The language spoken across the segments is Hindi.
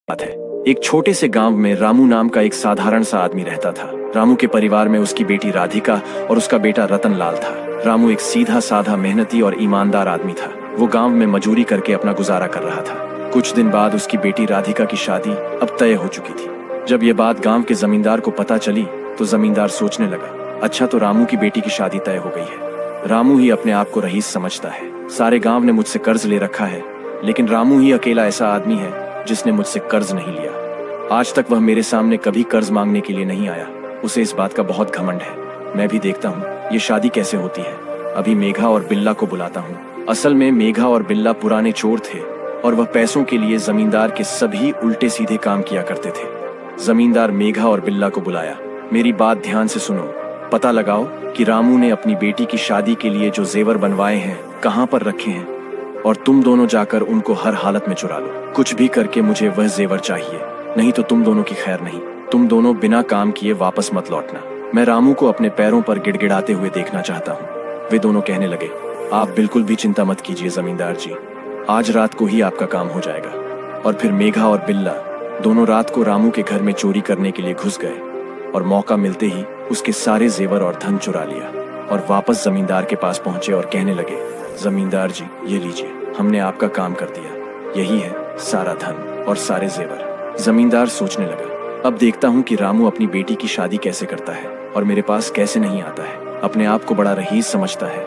बात है। एक छोटे से गांव में रामू नाम का एक साधारण सा आदमी रहता था। रामू के परिवार में उसकी बेटी राधिका और उसका बेटा रतन लाल था। रामू एक सीधा साधा मेहनती और ईमानदार आदमी था। वो गांव में मजदूरी करके अपना गुजारा कर रहा था। कुछ दिन बाद उसकी बेटी राधिका की शादी अब तय हो चुकी थी। जब ये बात गांव के जमींदार को पता चली तो जमींदार सोचने लगा, अच्छा तो रामू की बेटी की शादी तय हो गई है। रामू ही अपने आप को रईस समझता है। सारे गांव ने मुझसे कर्ज ले रखा है, लेकिन रामू ही अकेला ऐसा आदमी है जिसने मुझसे कर्ज नहीं लिया। आज तक वह मेरे सामने कभी कर्ज मांगने के लिए नहीं आया। उसे इस बात का बहुत घमंड है। मैं भी देखता हूँ ये शादी कैसे होती है। अभी मेघा और बिल्ला को बुलाता हूँ। असल में मेघा और बिल्ला पुराने चोर थे और वह पैसों के लिए जमींदार के सभी उल्टे सीधे काम किया करते थे। जमींदार मेघा और बिल्ला को बुलाया। मेरी बात ध्यान से सुनो। पता लगाओ कि रामू ने अपनी बेटी की शादी के लिए जो जेवर बनवाए हैं कहाँ पर रखे हैं, और तुम दोनों जाकर उनको हर हालत में चुरा लो। कुछ भी करके मुझे वह जेवर चाहिए, नहीं तो तुम दोनों की खैर नहीं। तुम दोनों बिना काम किए वापस मत लौटना। मैं रामू को अपने पैरों पर गिड़गिड़ाते हुए देखना चाहता हूँ। वे दोनों कहने लगे, आप बिल्कुल भी चिंता मत कीजिए जमींदार जी, आज रात को ही आपका काम हो जाएगा। और फिर मेघा और बिल्ला दोनों रात को रामू के घर में चोरी करने के लिए घुस गए और मौका मिलते ही उसके सारे जेवर और धन चुरा लिया और वापस जमींदार के पास पहुंचे और कहने लगे, जमींदार जी ये लीजिए, हमने आपका काम कर दिया। यही है सारा धन और सारे जेवर। जमींदार सोचने लगा, अब देखता हूँ कि रामू अपनी बेटी की शादी कैसे करता है और मेरे पास कैसे नहीं आता है। अपने आप को बड़ा रईस समझता है,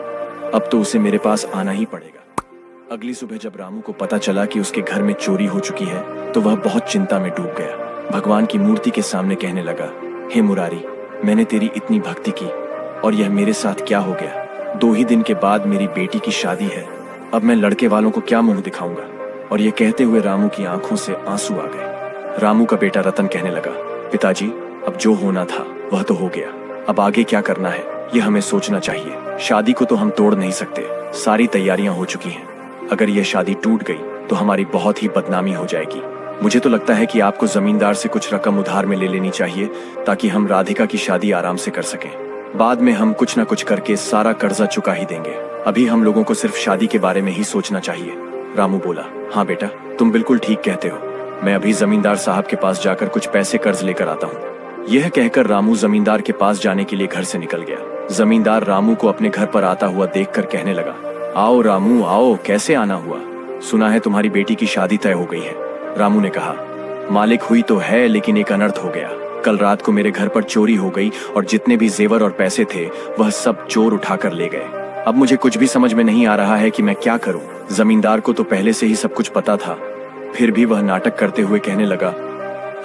अब तो उसे मेरे पास आना ही पड़ेगा। अगली सुबह जब रामू को पता चला कि उसके घर में चोरी हो चुकी है तो वह बहुत चिंता में डूब गया। भगवान की मूर्ति के सामने कहने लगा, हे मुरारी, मैंने तेरी इतनी भक्ति की और यह मेरे साथ क्या हो गया। 2 ही दिन के बाद मेरी बेटी की शादी है, अब मैं लड़के वालों को क्या मुंह दिखाऊंगा। और ये कहते हुए रामू की आंखों से आंसू आ गए। रामू का बेटा रतन कहने लगा, पिताजी अब जो होना था वह तो हो गया, अब आगे क्या करना है यह हमें सोचना चाहिए। शादी को तो हम तोड़ नहीं सकते, सारी तैयारियां हो चुकी हैं। अगर यह शादी टूट गई तो हमारी बहुत ही बदनामी हो जाएगी। मुझे तो लगता है कि आपको जमींदार से कुछ रकम उधार में ले लेनी चाहिए ताकि हम राधिका की शादी आराम से कर सकें। बाद में हम कुछ न कुछ करके सारा कर्जा चुका ही देंगे। अभी हम लोगों को सिर्फ शादी के बारे में ही सोचना चाहिए। रामू बोला, हाँ बेटा तुम बिल्कुल ठीक कहते हो, मैं अभी जमींदार साहब के पास जाकर कुछ पैसे कर्ज लेकर आता हूँ। यह कहकर रामू जमींदार के पास जाने के लिए घर से निकल गया। जमींदार रामू को अपने घर पर आता हुआ देखकर कहने लगा, आओ रामू आओ, कैसे आना हुआ, सुना है तुम्हारी बेटी की शादी तय हो गई है। रामू ने कहा, मालिक हुई तो है लेकिन एक अनर्थ हो गया। कल रात को मेरे घर पर चोरी हो गई और जितने भी जेवर और पैसे थे वह सब चोर उठाकर ले गए। अब मुझे कुछ भी समझ में नहीं आ रहा है कि मैं क्या करूं। जमींदार को तो पहले से ही सब कुछ पता था, फिर भी वह नाटक करते हुए कहने लगा,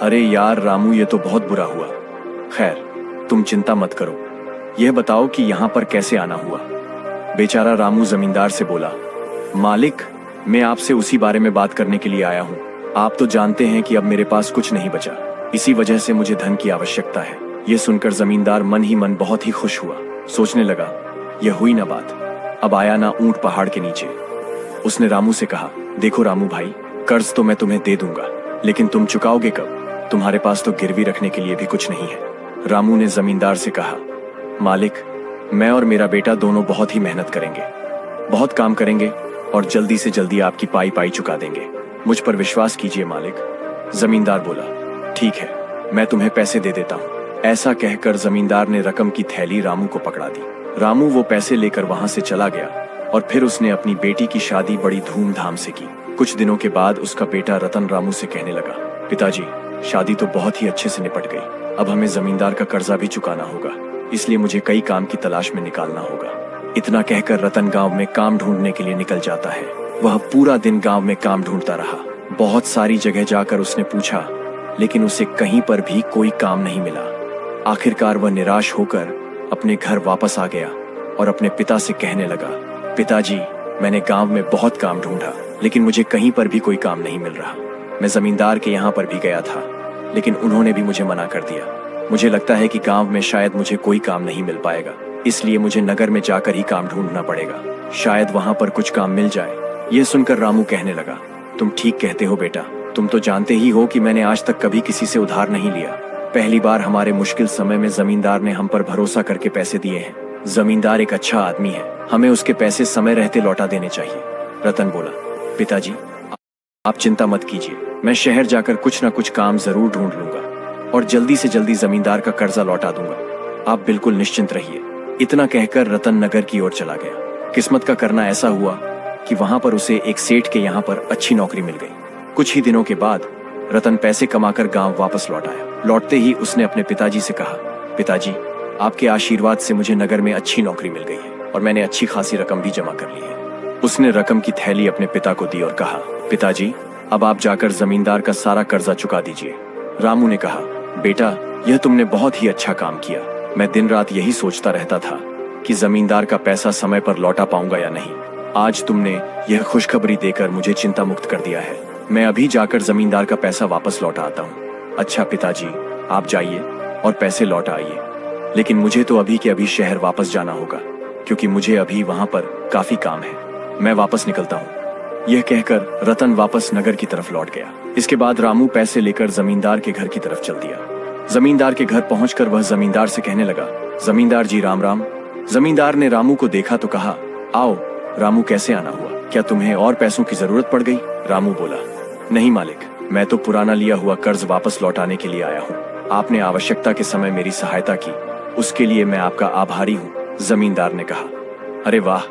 अरे यार रामू ये तो बहुत बुरा हुआ। खैर तुम चिंता मत करो, यह बताओ कि यहाँ पर कैसे आना हुआ। बेचारा रामू जमींदार से बोला, मालिक मैं आपसे उसी बारे में बात करने के लिए आया हूँ। आप तो जानते हैं कि अब मेरे पास कुछ नहीं बचा, इसी वजह से मुझे धन की आवश्यकता है। यह सुनकर जमींदार मन ही मन बहुत ही खुश हुआ। सोचने लगा, यह हुई ना बात, अब आया ना ऊंट पहाड़ के नीचे। उसने रामू से कहा, देखो रामू भाई, कर्ज तो मैं तुम्हें दे दूंगा, लेकिन तुम चुकाओगे कब? तुम्हारे पास तो गिरवी रखने के लिए भी कुछ नहीं है। रामू ने जमींदार से कहा, मालिक मैं और मेरा बेटा दोनों बहुत ही मेहनत करेंगे, बहुत काम करेंगे और जल्दी से जल्दी आपकी पाई पाई चुका देंगे। मुझ पर विश्वास कीजिए मालिक। जमींदार बोला, ठीक है मैं तुम्हें पैसे दे देता हूँ। ऐसा कहकर जमींदार ने रकम की थैली रामू को पकड़ा दी। रामू वो पैसे लेकर वहां से चला गया और फिर उसने अपनी बेटी की शादी बड़ी धूमधाम से की। कुछ दिनों के बाद उसका बेटा रतन रामू से कहने लगा, पिताजी शादी तो बहुत ही अच्छे से निपट गई, अब हमें जमींदार का कर्जा भी चुकाना होगा, इसलिए मुझे कई काम की तलाश में निकालना होगा। इतना कहकर रतन गांव में काम ढूंढने के लिए निकल जाता है। वह पूरा दिन गांव में काम ढूंढता रहा। बहुत सारी जगह जाकर उसने पूछा, लेकिन उसे कहीं पर भी कोई काम नहीं मिला। आखिरकार वह निराश होकर अपने घर वापस आ गया और अपने पिता से कहने लगा, पिताजी मैंने गांव में बहुत काम ढूंढा लेकिन मुझे कहीं पर भी कोई काम नहीं मिल रहा। मैं जमींदार के यहाँ पर भी गया था लेकिन उन्होंने भी मुझे मना कर दिया। मुझे लगता है कि गांव में शायद मुझे कोई काम नहीं मिल पाएगा, इसलिए मुझे नगर में जाकर ही काम ढूंढना पड़ेगा, शायद वहां पर कुछ काम मिल जाए। यह सुनकर रामू कहने लगा, तुम ठीक कहते हो बेटा, तुम तो जानते ही हो कि मैंने आज तक कभी किसी से उधार नहीं लिया। पहली बार हमारे मुश्किल समय में जमींदार ने हम पर भरोसा करके पैसे दिए हैं। जमींदार एक अच्छा आदमी है, हमें उसके पैसे समय रहते लौटा देने चाहिए। रतन बोला, पिताजी आप चिंता मत कीजिए, मैं शहर जाकर कुछ ना कुछ काम जरूर ढूंढ लूंगा और जल्दी से जल्दी जमींदार का कर्जा लौटा दूंगा। आप बिल्कुल निश्चिंत रहिए। इतना कहकर रतन नगर की ओर चला गया। किस्मत का करना ऐसा हुआ कि वहां पर उसे एक सेठ के यहाँ पर अच्छी नौकरी मिल गई। कुछ ही दिनों के बाद रतन पैसे कमाकर गांव वापस लौट आया। लौटते ही उसने अपने पिताजी से कहा, पिताजी, आपके आशीर्वाद से मुझे नगर में अच्छी नौकरी मिल गई है और मैंने अच्छी खासी रकम भी जमा कर ली है। उसने रकम की थैली अपने पिता को दी और कहा, पिताजी, अब आप जाकर जमींदार का सारा कर्जा चुका दीजिए। रामू ने कहा, बेटा, यह तुमने बहुत ही अच्छा काम किया। मैं दिन रात यही सोचता रहता था कि जमींदार का पैसा समय पर लौटा पाऊंगा या नहीं। आज तुमने यह खुशखबरी देकर मुझे चिंता मुक्त कर दिया है। मैं अभी जाकर जमींदार का पैसा वापस लौटा आता हूँ। अच्छा पिताजी, आप जाइए और पैसे लौटा आइए, लेकिन मुझे तो अभी के अभी शहर वापस जाना होगा क्योंकि मुझे अभी वहां पर काफी काम है। मैं वापस निकलता हूँ। यह कहकर रतन वापस नगर की तरफ लौट गया। इसके बाद रामू पैसे लेकर जमींदार के घर की तरफ चल दिया। जमींदार के घर पहुंचकर वह जमींदार से कहने लगा, जमींदार जी राम राम। जमींदार ने रामू को देखा तो कहा, आओ रामू, कैसे आना हुआ? क्या तुम्हें और पैसों की जरूरत पड़ गई? रामू बोला, नहीं मालिक, मैं तो पुराना लिया हुआ कर्ज वापस लौटाने के लिए आया हूँ। आपने आवश्यकता के समय मेरी सहायता की, उसके लिए मैं आपका आभारी हूँ। जमींदार ने कहा, अरे वाह,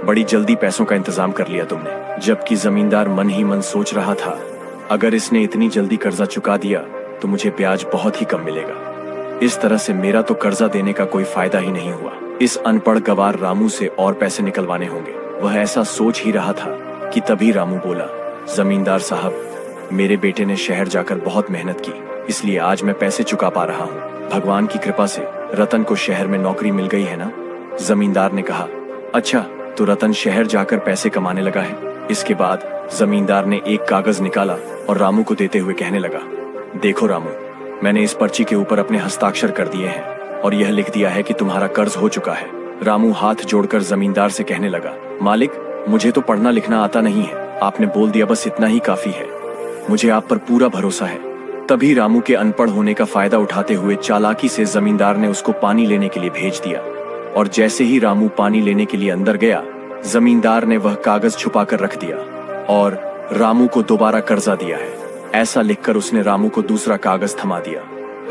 बड़ी जल्दी पैसों का इंतजाम कर लिया तुमने। जबकि जमींदार मन ही मन सोच रहा था, अगर इसने इतनी जल्दी कर्जा चुका दिया तो मुझे ब्याज बहुत ही कम मिलेगा। इस तरह से मेरा तो कर्जा देने का कोई फायदा ही नहीं हुआ। इस अनपढ़ गवार रामू से और पैसे निकलवाने होंगे। वह ऐसा सोच ही रहा था कि तभी रामू बोला, जमींदार साहब, मेरे बेटे ने शहर जाकर बहुत मेहनत की, इसलिए आज मैं पैसे चुका पा रहा हूँ। भगवान की कृपा से रतन को शहर में नौकरी मिल गई है ना? जमींदार ने कहा, अच्छा, तो रतन शहर जाकर पैसे कमाने लगा है? इसके बाद जमींदार ने एक कागज निकाला और रामू को देते हुए कहने लगा, देखो रामू, मैंने इस पर्ची के ऊपर अपने हस्ताक्षर कर दिए हैं और यह लिख दिया है कि तुम्हारा कर्ज हो चुका है। रामू हाथ जोड़कर जमींदार से कहने लगा, मालिक, मुझे तो पढ़ना लिखना आता नहीं है, आपने बोल दिया बस इतना ही काफी है। मुझे आप पर पूरा भरोसा है। तभी रामू के अनपढ़ होने का फायदा उठाते हुए चालाकी से जमींदार ने उसको पानी लेने के लिए भेज दिया और जैसे ही रामू पानी लेने के लिए अंदर गया, जमींदार ने वह कागज छुपा कर रख दिया और रामू को दोबारा कर्जा दिया है, ऐसा लिखकर उसने रामू को दूसरा कागज थमा दिया।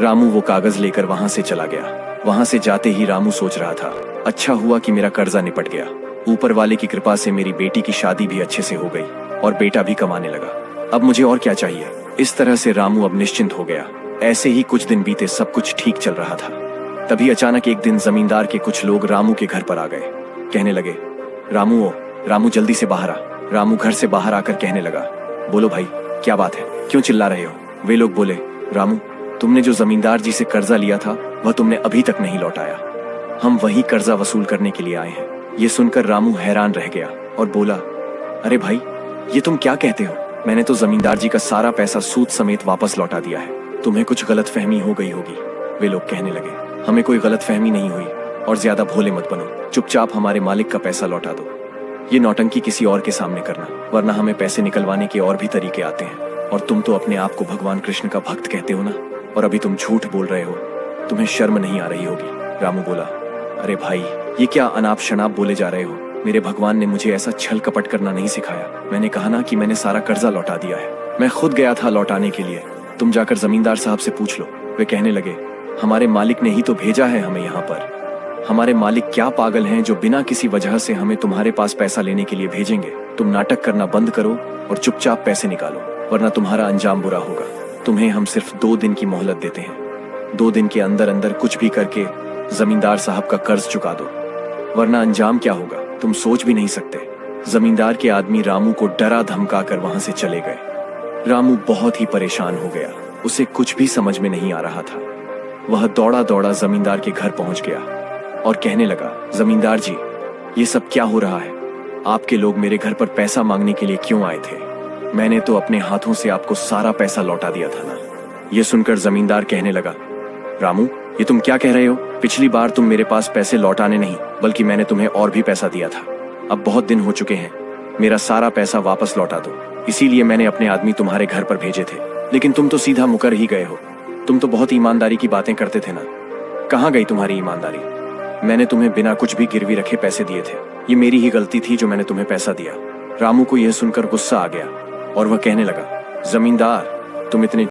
रामू वो कागज लेकर वहां से चला गया। वहां से जाते ही रामू सोच रहा था, अच्छा हुआ कि मेरा कर्जा निपट गया। ऊपर वाले की कृपा से मेरी बेटी की शादी भी अच्छे से हो गई और बेटा भी कमाने लगा। अब मुझे और क्या चाहिए? इस तरह से रामू अब निश्चिंत हो गया। ऐसे ही कुछ दिन बीते, सब कुछ ठीक चल रहा था। तभी अचानक एक दिन जमींदार के कुछ लोग रामू के घर पर आ गए। कहने लगे, रामू, रामू जल्दी से बाहर आ। रामू घर से बाहर आकर कहने लगा, बोलो भाई, क्या बात है, क्यों चिल्ला रहे हो? वे लोग बोले, रामू, तुमने जो जमींदार जी से कर्जा लिया था वह तुमने अभी तक नहीं लौटाया। हम वही कर्जा वसूल करने के लिए आए हैं। ये सुनकर रामू हैरान रह गया और बोला, अरे भाई, ये तुम क्या कहते हो? मैंने तो जमींदार जी का सारा पैसा सूद समेत वापस लौटा दिया है। तुम्हें कुछ गलतफहमी हो गई होगी। वे लोग कहने लगे, हमें कोई गलतफहमी नहीं हुई और ज्यादा भोले मत बनो, चुपचाप हमारे मालिक का पैसा लौटा दो। ये नौटंकी किसी और के सामने करना, वरना हमें पैसे निकलवाने के और भी तरीके आते हैं। और तुम तो अपने आप को भगवान कृष्ण का भक्त कहते हो ना, और अभी तुम झूठ बोल रहे हो। तुम्हें शर्म नहीं आ रही होगी। रामू बोला, अरे भाई, ये क्या अनाप शनाप बोले जा रहे हो? मेरे भगवान ने मुझे ऐसा छल कपट करना नहीं सिखाया। मैंने कहा ना कि मैंने सारा कर्जा लौटा दिया है। मैं खुद गया था लौटाने के लिए। तुम जाकर जमींदार साहब से पूछ लो। वे कहने लगे, हमारे मालिक ने ही तो भेजा है हमें यहाँ पर। हमारे मालिक क्या पागल हैं जो बिना किसी वजह से हमें तुम्हारे पास पैसा लेने के लिए भेजेंगे? तुम नाटक करना बंद करो और चुपचाप पैसे निकालो, वरना तुम्हारा अंजाम बुरा होगा। तुम्हें हम सिर्फ 2 दिन की मोहलत देते हैं। 2 दिन के अंदर अंदर कुछ भी करके जमींदार साहब का कर्ज चुका दो, वरना अंजाम क्या होगा तुम सोच भी नहीं सकते। जमींदार के आदमी रामू को डरा धमका कर वहां से चले गए। रामू बहुत ही परेशान हो गया। उसे कुछ भी समझ में नहीं आ रहा था। वह दौड़ा दौड़ा जमींदार के घर पहुंच गया और कहने लगा, जमींदार जी, ये सब क्या हो रहा है? आपके लोग मेरे घर पर पैसा मांगने के लिए क्यों आए थे? मैंने तो अपने हाथों से आपको सारा पैसा लौटा दिया था ना। ये सुनकर जमींदार कहने लगा, रामू, ये तुम क्या कह रहे हो? पिछली बार तुम मेरे पास पैसे लौटाने नहीं बल्कि मैंने तुम्हें और भी पैसा दिया था। अब बहुत दिन हो चुके हैं, मेरा सारा पैसा वापस लौटा दो। इसीलिए मैंने अपने आदमी तुम्हारे घर पर भेजे थे, लेकिन तुम तो सीधा मुकर ही गए हो। तुम तो बहुत ईमानदारी की बातें करते थे ना, कहाँ गई तुम्हारी ईमानदारी? मैंने तुम्हें बिना कुछ भी गिरवी रखे पैसे दिए थे। ये मेरी ही गलती थी जो मैंने तुम्हें पैसा दिया। रामू को यह सुनकर गुस्सा आ गया और वह कहने लगा, जमींदार, तुम इतने